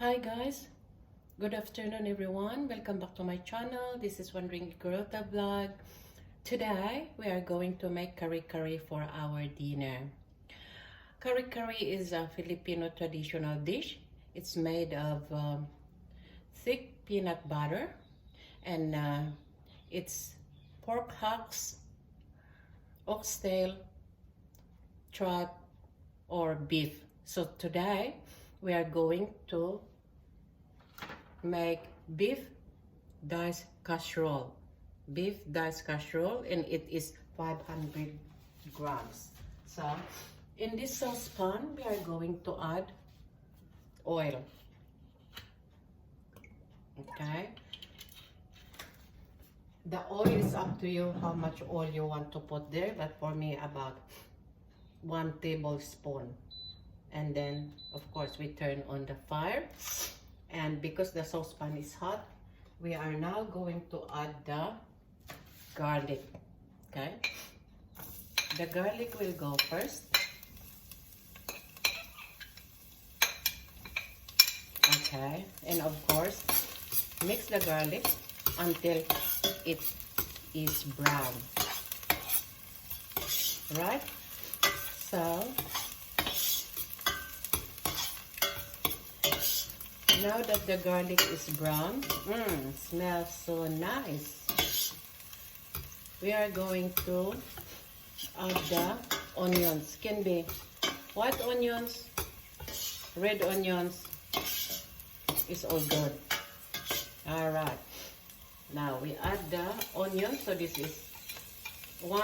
Hi guys, good afternoon everyone. Welcome back to my channel. This is Wandering Garota Vlog. Today we are going to make kare-kare for our dinner. Kare-kare is a Filipino traditional dish. It's made of thick peanut butter and it's pork hocks, oxtail, trout or beef. So today we are going to make beef diced casserole. Beef diced casserole, and it is 500 grams. So in this saucepan we are going to add oil. Okay, the oil is up to you how much oil you want to put there, but for me about 1 tablespoon. And then of course we turn on the fire, and because the saucepan is hot, we are now going to add the garlic. Okay, the garlic will go first. Okay, and of course mix the garlic until it is brown, right? So now that the garlic is brown, smells so nice, we are going to add the onions. Can be white onions, red onions, is all good. All right, now we add the onion. So this is 1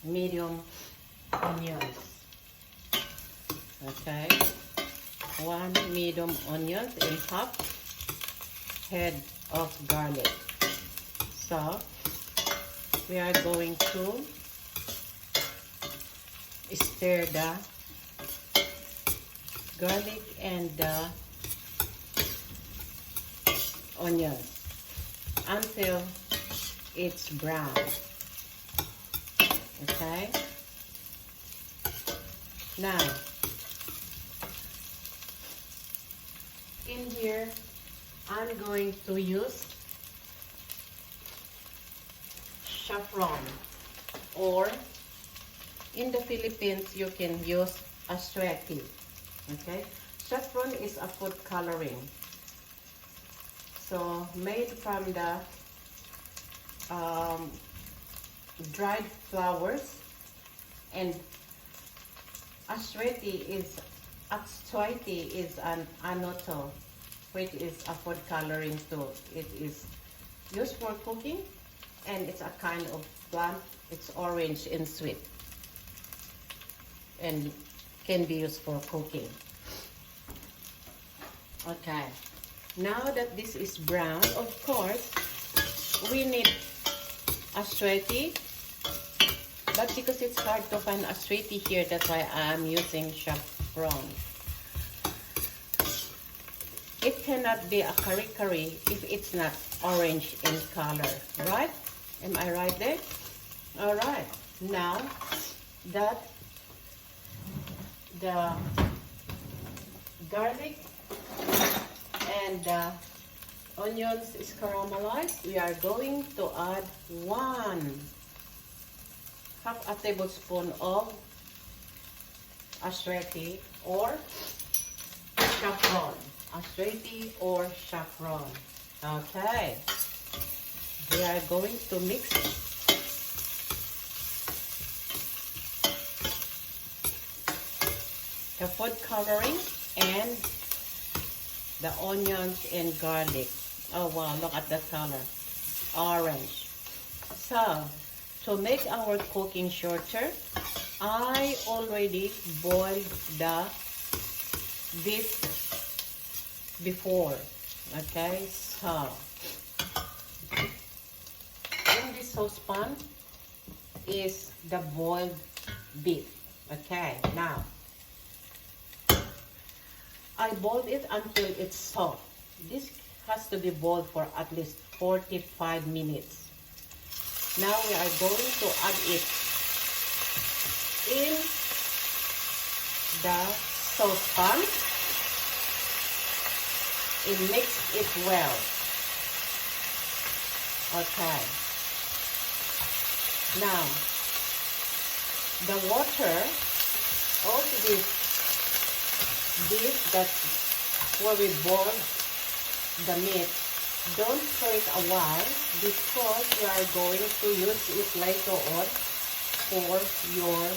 medium onions. Okay, 1 medium onions and half head of garlic. So we are going to stir the garlic and the onions until it's brown. Okay, now in here I'm going to use saffron, or in the Philippines you can use asweti. Okay, saffron is a food coloring, so made from the dried flowers, and asweti is an anoto, which is a food coloring too. It is used for cooking, and it's a kind of plant. It's orange and sweet, and can be used for cooking. Okay, now that this is brown, of course we need asweti, but because it's hard to find asweti here, that's why I'm using saffron. It cannot be a kare-kare if it's not orange in color, right? Am I right there? All right, now that the garlic and the onions is caramelized, we are going to add half a tablespoon of asweti or saffron. Asweti or saffron. Okay, we are going to mix the food coloring and the onions and garlic. Oh wow, look at that color, orange. So to make our cooking shorter, I already boiled the beef before. Okay, so in this saucepan is the boiled beef. Okay, now I boiled it until it's soft. This has to be boiled for at least 45 minutes. Now we are going to add it in the saucepan and mix it well. Okay. Now, the water of this that's where we boil the meat, don't stir it a while because you are going to use it later on for your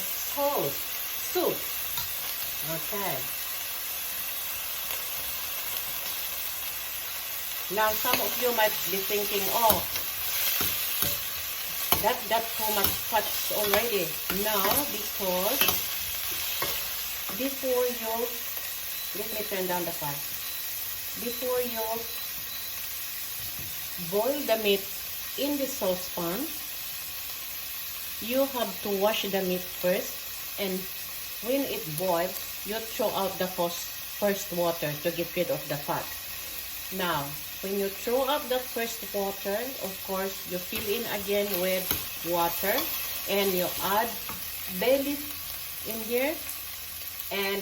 soup. Okay. Now some of you might be thinking, oh, that got too much fats already. No, because before you, let me turn down the fire. Before you boil the meat in the saucepan, you have to wash the meat first, and when it boils, you throw out the first water to get rid of the fat. Now, when you throw out the first water, of course, you fill in again with water, and you add bay leaf in here and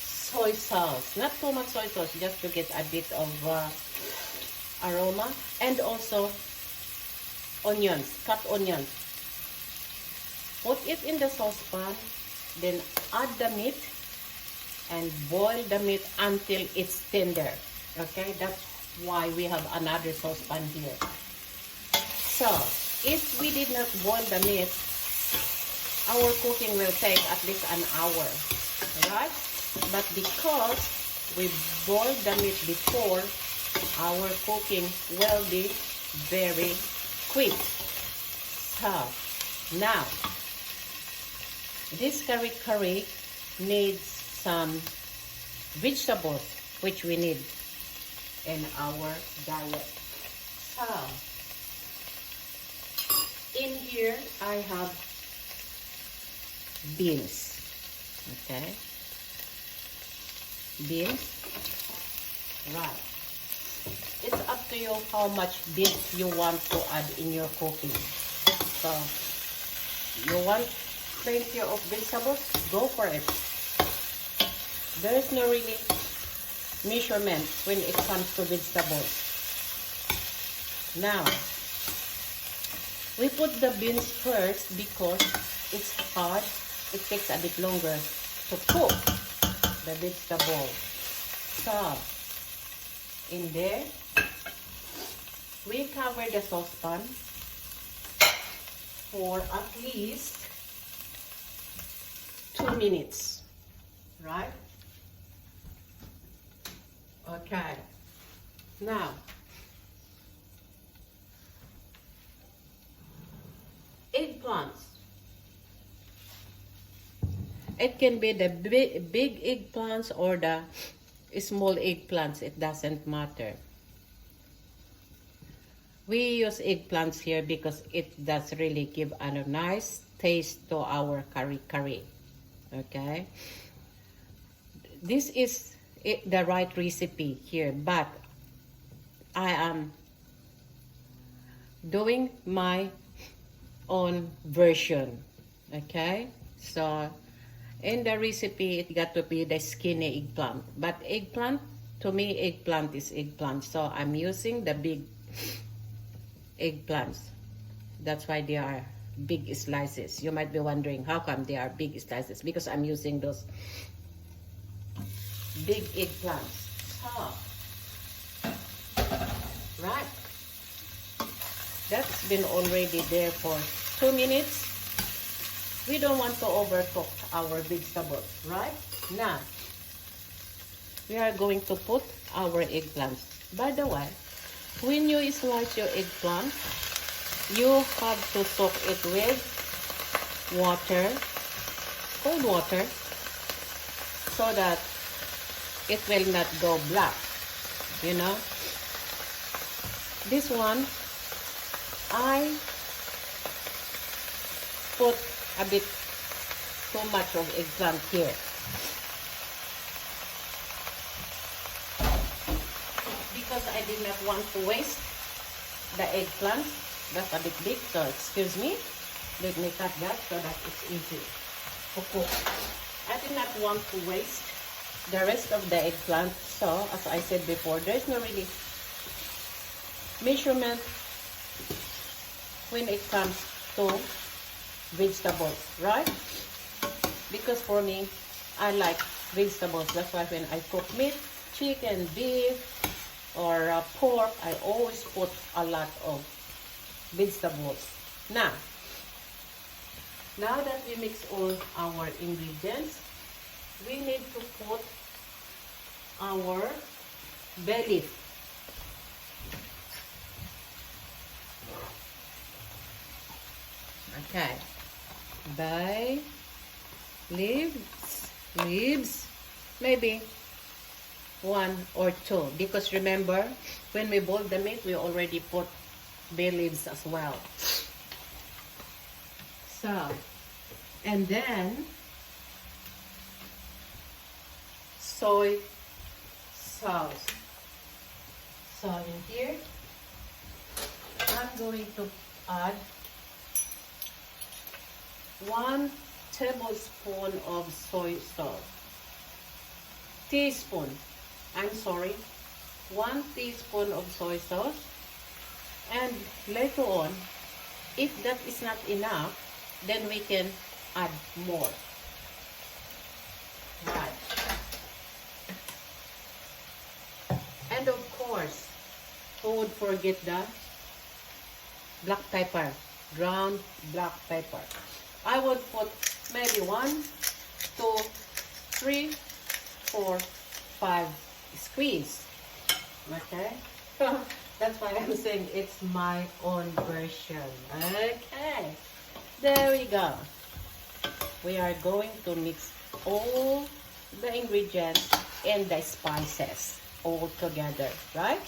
soy sauce. Not too much soy sauce, just to get a bit of aroma, and also onions, cut onions. Put it in the saucepan, then add the meat and boil the meat until it's tender. Okay, that's why we have another saucepan here. So, if we did not boil the meat, our cooking will take at least an hour, right? But because we boiled the meat before, our cooking will be very quick. So, now, this kare-kare needs some vegetables, which we need in our diet. So, in here I have beans. Okay, beans. Right. It's up to you how much beans you want to add in your cooking. So, you want plenty of vegetables? Go for it. There is no really measurement when it comes to vegetables. Now, we put the beans first because it's hard. It takes a bit longer to cook the vegetable. So, in there, we cover the saucepan for at least 2 minutes, right? Okay, now, eggplants. It can be the big eggplants or the small eggplants, it doesn't matter. We use eggplants here because it does really give a nice taste to our kare-kare. Okay, this is the right recipe here, but I am doing my own version. Okay, so in the recipe it got to be the skinny eggplant, but eggplant, to me eggplant is eggplant, so I'm using the big eggplants. That's why they are big slices. You might be wondering how come they are big slices, because I'm using those big eggplants. So, right, that's been already there for 2 minutes. We don't want to overcook our vegetables, right? Now, we are going to put our eggplants. By the way, when you slice your eggplant, you have to soak it with water, cold water, so that it will not go black, you know. This one, I put a bit too much of eggplant here. Because I did not want to waste the eggplant. That's a bit big, so excuse me. Let me cut that so that it's easy to cook. I did not want to waste the rest of the eggplant, So, as I said before, there's no really measurement when it comes to vegetables, right? Because for me, I like vegetables. That's why when I cook meat, chicken, beef, or pork, I always put a lot of vegetables. Now that we mix all our ingredients, we need to put our bay leaf. Okay, bay leaves, maybe 1 or 2, because remember when we boil the meat, we already put bay leaves as well. So, and then soy sauce. So in here, I'm going to add 1 tablespoon of soy sauce. Teaspoon. I'm sorry. 1 teaspoon of soy sauce. And later on, if that is not enough, then we can add more. Right. And of course, who would forget the black pepper, ground black pepper. I would put maybe 1, 2, 3, 4, 5 squeeze. Okay? That's why I'm saying it's my own version. Okay. There we go. We are going to mix all the ingredients and the spices all together, right?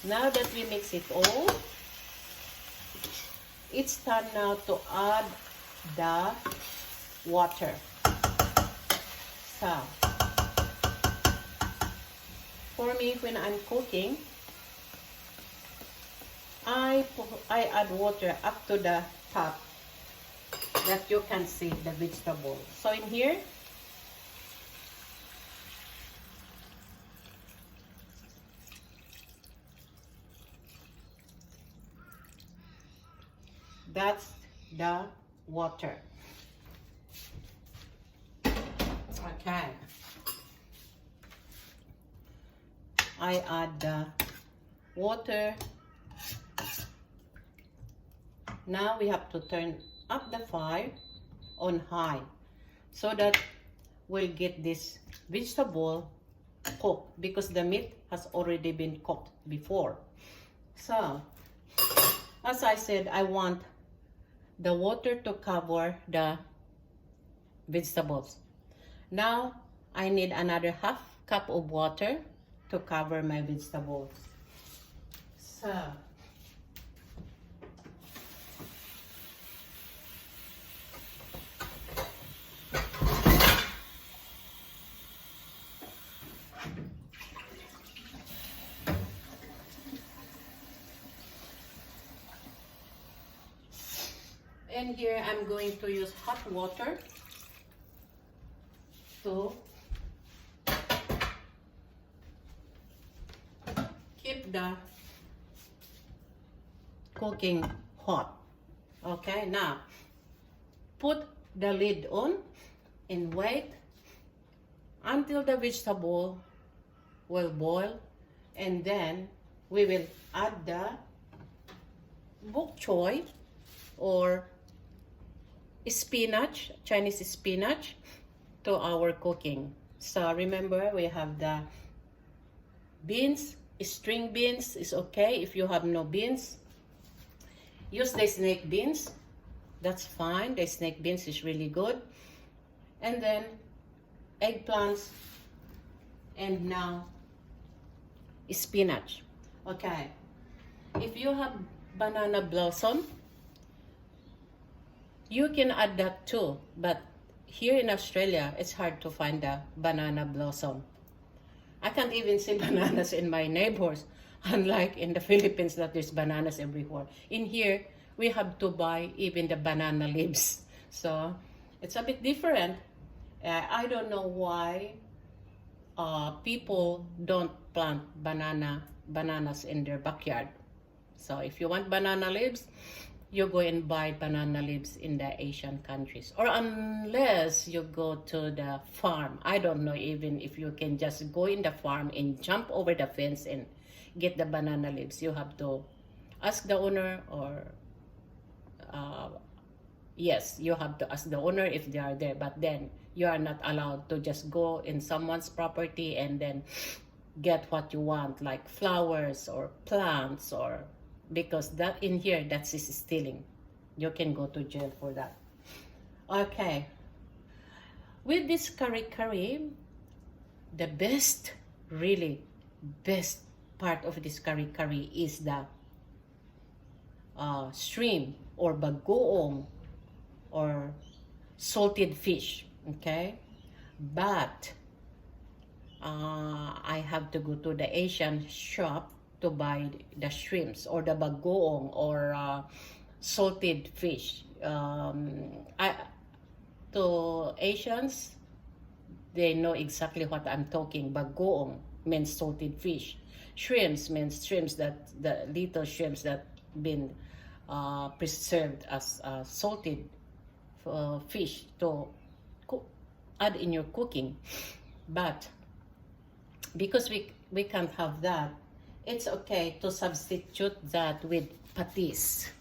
Now that we mix it all, it's time now to add the water. So, for me, when I'm cooking, I add water up to the top that you can see the vegetable. So in here, that's the water. Okay. I add the water. Now we have to turn up the fire on high so that we'll get this vegetable cooked, because the meat has already been cooked before. So, as I said, I want the water to cover the vegetables. Now, I need another half cup of water to cover my vegetables. So, and here I'm going to use hot water to keep the cooking hot. Okay, now put the lid on and wait until the vegetable will boil, and then we will add the bok choy or spinach, Chinese spinach, to our cooking. So remember, we have the beans. String beans is okay. If you have no beans, use the snake beans. That's fine. The snake beans is really good. And then eggplants, and now spinach. Okay. If you have banana blossom, you can add that too. But here in Australia, it's hard to find the banana blossom. I can't even see bananas in my neighbors, unlike in the Philippines that there's bananas everywhere. In here, we have to buy even the banana leaves. So, it's a bit different. I don't know why people don't plant bananas in their backyard. So if you want banana leaves, you go and buy banana leaves in the Asian countries, or unless you go to the farm. I don't know even if you can just go in the farm and jump over the fence and get the banana leaves. You have to ask the owner, or yes, you have to ask the owner if they are there, but then you are not allowed to just go in someone's property and then get what you want, like flowers or plants, or because that in here, that's is stealing. You can go to jail for that. Okay, with this kare-kare, the best, really best part of this kare-kare is the shrimp or bagoong or salted fish. Okay, but I have to go to the Asian shop to buy the shrimps or the bagoong or salted fish. To Asians, they know exactly what I'm talking. Bagoong means salted fish. Shrimps means shrimps, that the little shrimps that been preserved as salted fish to add in your cooking. But because we can't have that, it's okay to substitute that with patis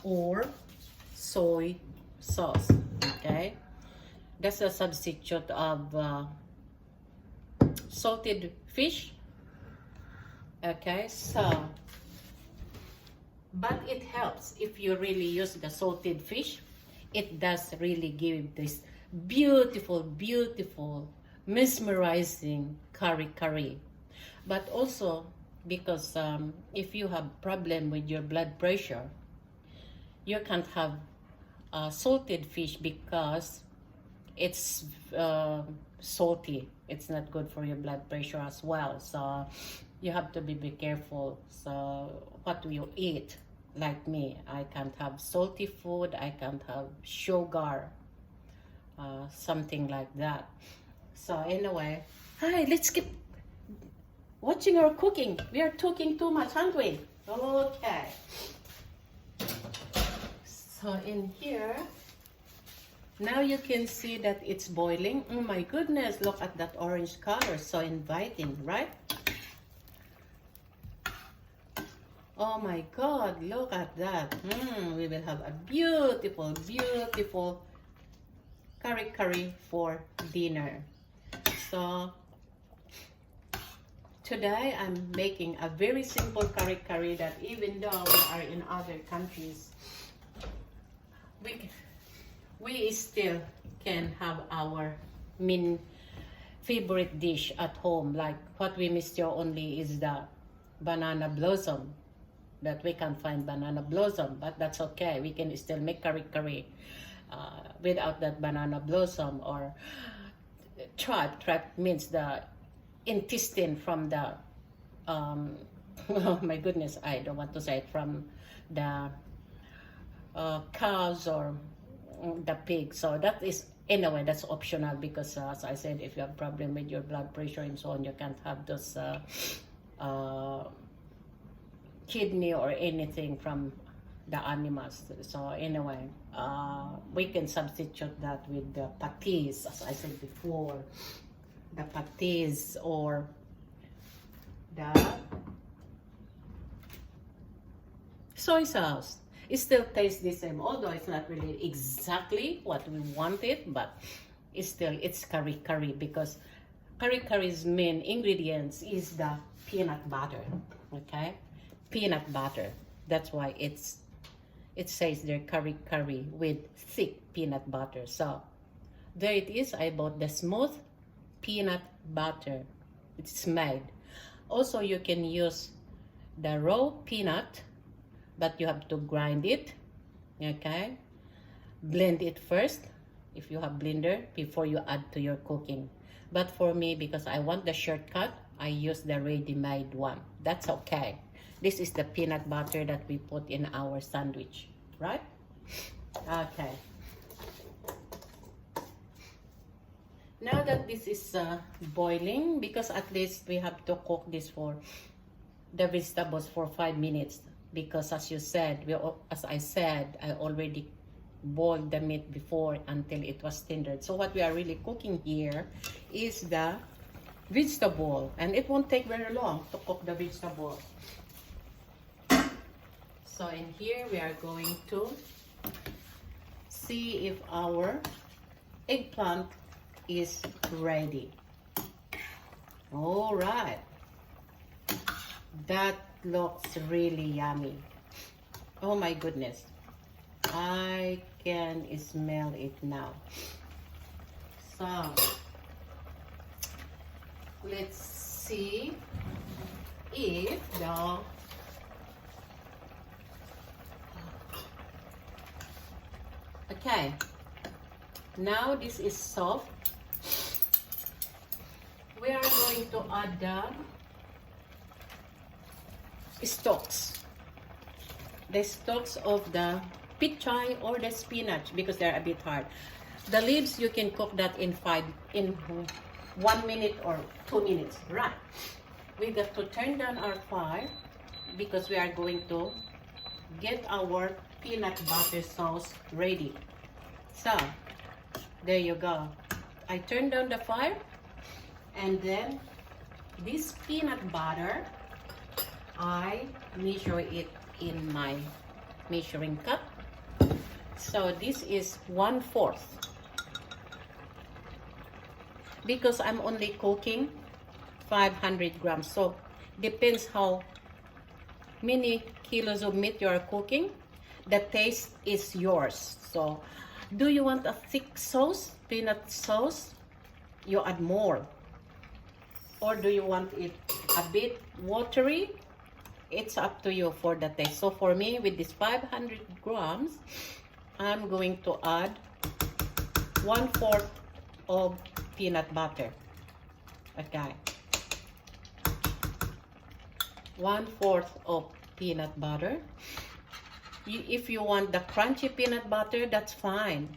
or soy sauce. Okay, that's a substitute of salted fish. Okay, so but it helps if you really use the salted fish. It does really give this beautiful mesmerizing kare-kare. But also because if you have problem with your blood pressure, you can't have salted fish because it's salty. It's not good for your blood pressure as well, so you have to be careful. So what do you eat? Like me, I can't have salty food, I can't have sugar, something like that. So anyway, hi, let's keep watching our cooking. We are talking too much, aren't we? Okay. So in here, now you can see that it's boiling. Oh my goodness, look at that orange color, so inviting, right? Oh my God, look at that. We will have a beautiful kare-kare for dinner. So today I'm making a very simple kare-kare that even though we are in other countries, we still can have our favorite dish at home. Like what we miss here only is the banana blossom, that we can't find banana blossom, but that's okay. We can still make kare-kare without that banana blossom. Or tripe means the intestine from the oh my goodness, I don't want to say it, from the cows or the pig. So that is, anyway, that's optional, because as I said, if you have problem with your blood pressure and so on, you can't have those kidney or anything from the animals. So anyway, we can substitute that with the patis, as I said before, the patis or the soy sauce. It still tastes the same, although it's not really exactly what we wanted, but it's kare-kare, because kare-kare's main ingredients is the peanut butter. Okay, peanut butter. That's why it says there kare-kare with thick peanut butter. So there it is. I bought the smooth peanut butter. It's made. Also, you can use the raw peanut, but you have to grind it. Okay, blend it first if you have blender before you add to your cooking. But for me, because I want the shortcut, I use the ready-made one. That's okay. This is the peanut butter that we put in our sandwich, right? Okay. Now that this is boiling, because at least we have to cook this for the vegetables for 5 minutes, because as you said, as I said, I already boiled the meat before until it was tender. So what we are really cooking here is the vegetable, and it won't take very long to cook the vegetable. So in here we are going to see if our eggplant is ready. All right, that looks really yummy. Oh my goodness, I can smell it now. So let's see if the okay, now this is soft. We are going to add the stalks of the choy or the spinach, because they're a bit hard. The leaves you can cook that in 1 minute or 2 minutes, right? We got to turn down our fire because we are going to get our peanut butter sauce ready. So there you go. I turned down the fire, and then this peanut butter, I measure it in my measuring cup. So this is 1/4, because I'm only cooking 500 grams. So depends how many kilos of meat you are cooking. The taste is yours. So do you want a thick sauce, peanut sauce? You add more. Or do you want it a bit watery? It's up to you for the taste. So for me, with this 500 grams, I'm going to add 1/4 of peanut butter. Okay. 1/4 of peanut butter. If you want the crunchy peanut butter, that's fine.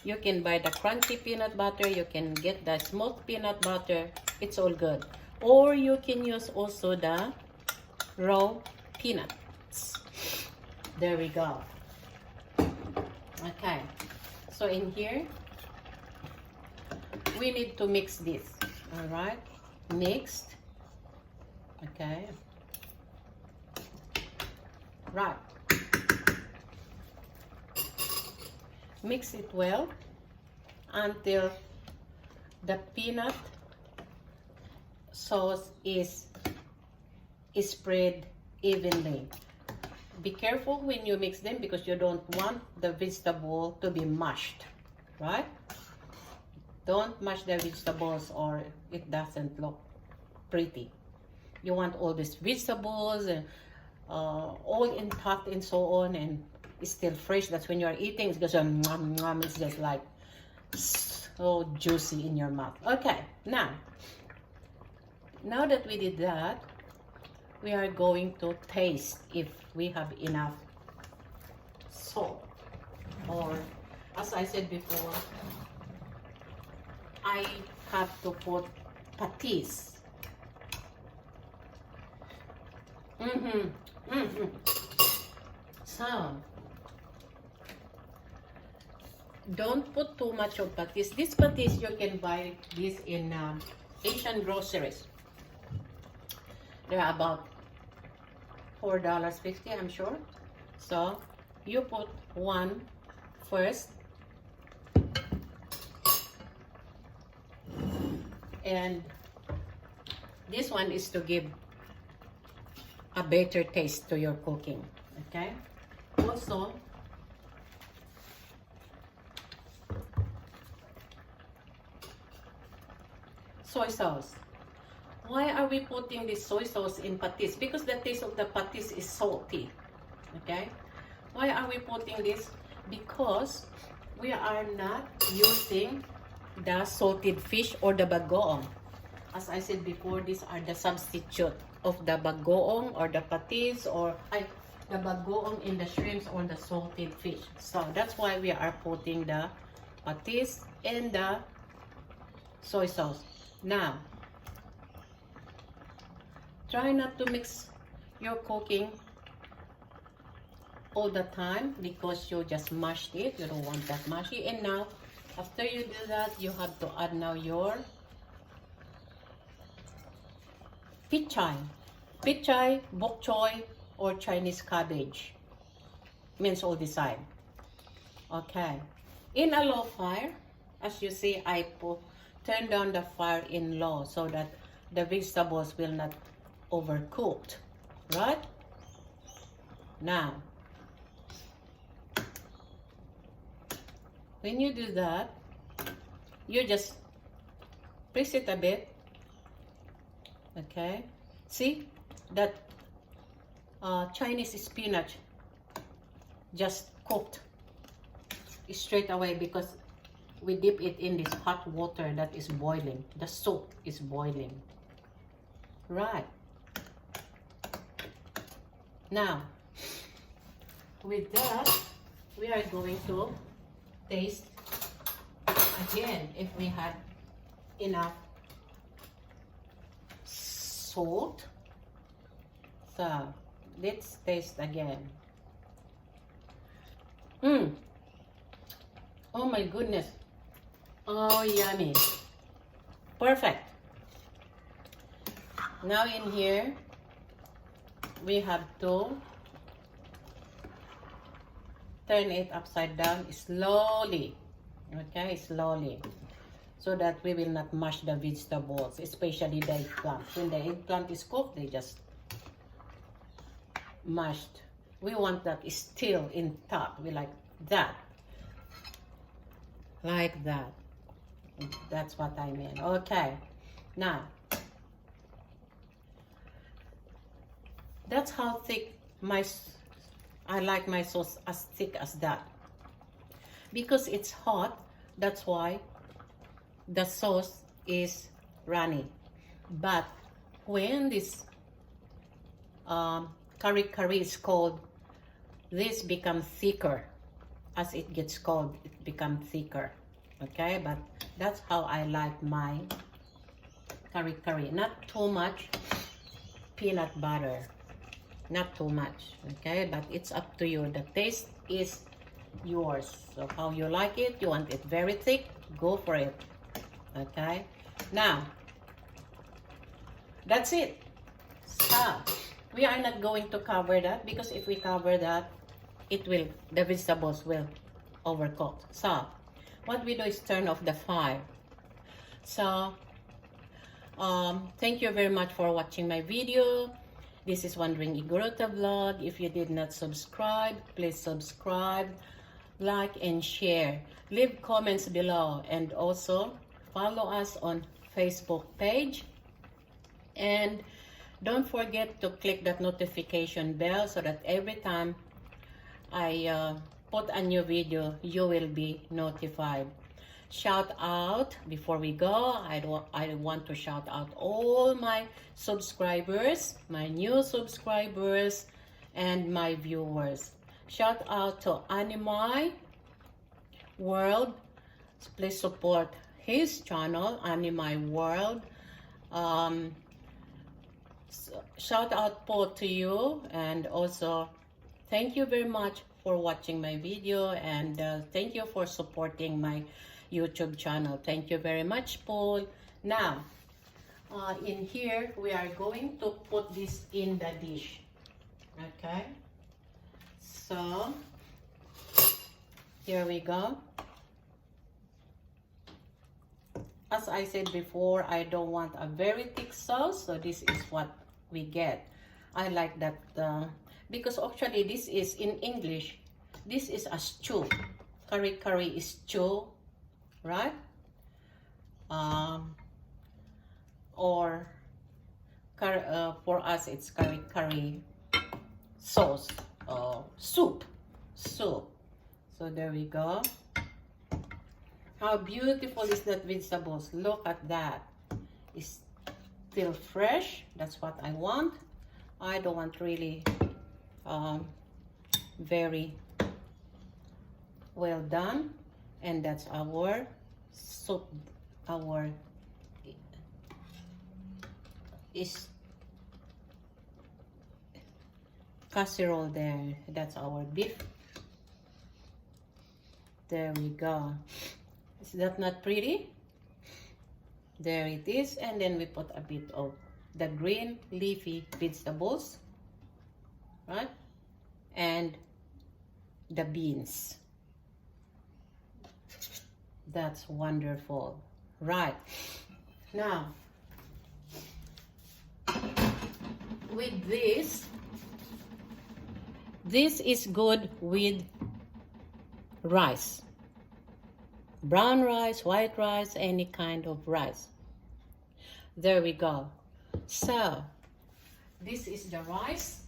You can buy the crunchy peanut butter. You can get the smoked peanut butter. It's all good. Or you can use also the raw peanuts. There we go. Okay. So in here, we need to mix this. All right. Mixed. Okay. Right. Mix it well until the peanut sauce is spread evenly. Be careful when you mix them, because you don't want the vegetable to be mashed, right? Don't mash the vegetables or it doesn't look pretty. You want all these vegetables and all intact and so on, and it's still fresh. That's when you are eating, it's just it's just like so juicy in your mouth. Okay, now that we did that, we are going to taste if we have enough salt, or as I said before, I have to put patis. So don't put too much of patis. This patis, you can buy this in Asian groceries. They're about $4.50, I'm sure. So you put one first, and this one is to give a better taste to your cooking. Okay. Also, soy sauce. Why are we putting this soy sauce in patis? Because the taste of the patis is salty. Okay. Why are we putting this? Because we are not using the salted fish or the bagoong. As I said before, these are the substitute of the bagoong or the patis, or the bagoong in the shrimps or the salted fish. So that's why we are putting the patis and the soy sauce. Now, try not to mix your cooking all the time because you just mashed it. You don't want that mushy. And now, after you do that, you have to add now your pichay. Pichay, bok choy, or Chinese cabbage. Means all the same. Okay. In a low fire, as you see, I turn down the fire in low so that the vegetables will not overcooked. Right? Now, when you do that, you just press it a bit. Okay? See? That Chinese spinach just cooked straight away because we dip it in this hot water that is boiling. The soup is boiling. Right. Now, with that, we are going to taste again if we had enough salt. So, let's taste again. Oh my goodness. Oh, yummy. Perfect. Now in here, we have to turn it upside down slowly. Okay, slowly. So that we will not mash the vegetables, especially the eggplant. When the eggplant is cooked, they just mashed. We want that still intact. We like that. Like that. That's what I mean. Okay. Now, that's how thick I like my sauce, as thick as that. Because it's hot, that's why the sauce is runny. But when this kare-kare is cold, this becomes thicker. As it gets cold, it becomes thicker. Okay, but that's how I like my kare-kare. Not too much peanut butter. Not too much. Okay, but it's up to you. The taste is yours. So how you like it, you want it very thick, go for it. Okay, now that's it. So we are not going to cover that because if we cover that, the vegetables will overcook. So what we do is turn off the fire. So thank you very much for watching my video. This is Wandering Igorota Vlog. If you did not subscribe, please subscribe, like, and share. Leave comments below, and also follow us on Facebook page. And don't forget to click that notification bell so that every time I put a new video, you will be notified. Shout out before we go. I want to shout out all my subscribers, my new subscribers, and my viewers. Shout out to Anime World. Please support his channel, Anime World. Shout out po to you, and also thank you very much for watching my video, and thank you for supporting my YouTube channel. Thank you very much, Paul. Now, in here, we are going to put this in the dish. Okay? So, here we go. As I said before, I don't want a very thick sauce, so this is what we get. I like that because actually this is in English, this is a stew. Kare-kare is stew, right? Or for us it's kare-kare sauce, soup. So there we go. How beautiful is that vegetables? Look at that. It's still fresh. That's what I want. I don't want really very well done. And that's our soup, our is casserole there. That's our beef. There we go. Is that not pretty? There it is. And then we put a bit of the green leafy vegetables, right? And the beans. That's wonderful. Right. Now, with this is good with rice. Brown rice, white rice, any kind of rice. There we go. So, this is the rice.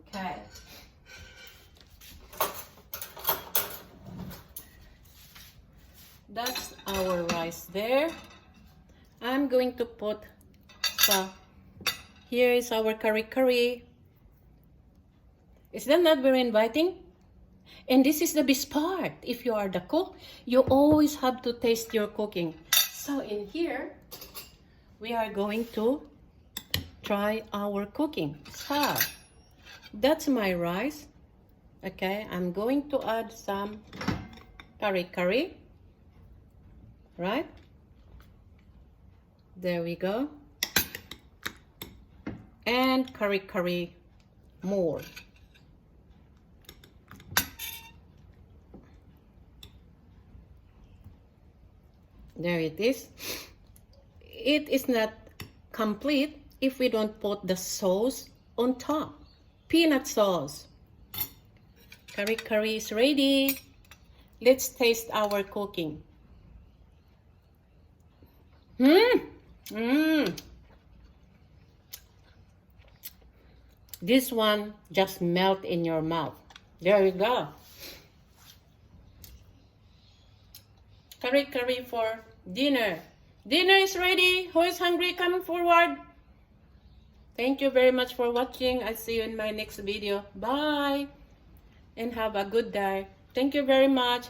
Okay. That's our rice there. I'm going to put, so here is our kare-kare. Is that not very inviting? And this is the best part. If you are the cook, you always have to taste your cooking. So in here, we are going to try our cooking. So, that's my rice. Okay, I'm going to add some kare-kare. Right? There we go. And kare-kare more. There it is. It is not complete if we don't put the sauce on top. Peanut sauce. Kare-kare is ready. Let's taste our cooking. This one just melt in your mouth. There we go. Kare-kare for dinner. Dinner is ready. Who is hungry? Come forward. Thank you very much for watching. I'll see you in my next video. Bye. And have a good day. Thank you very much.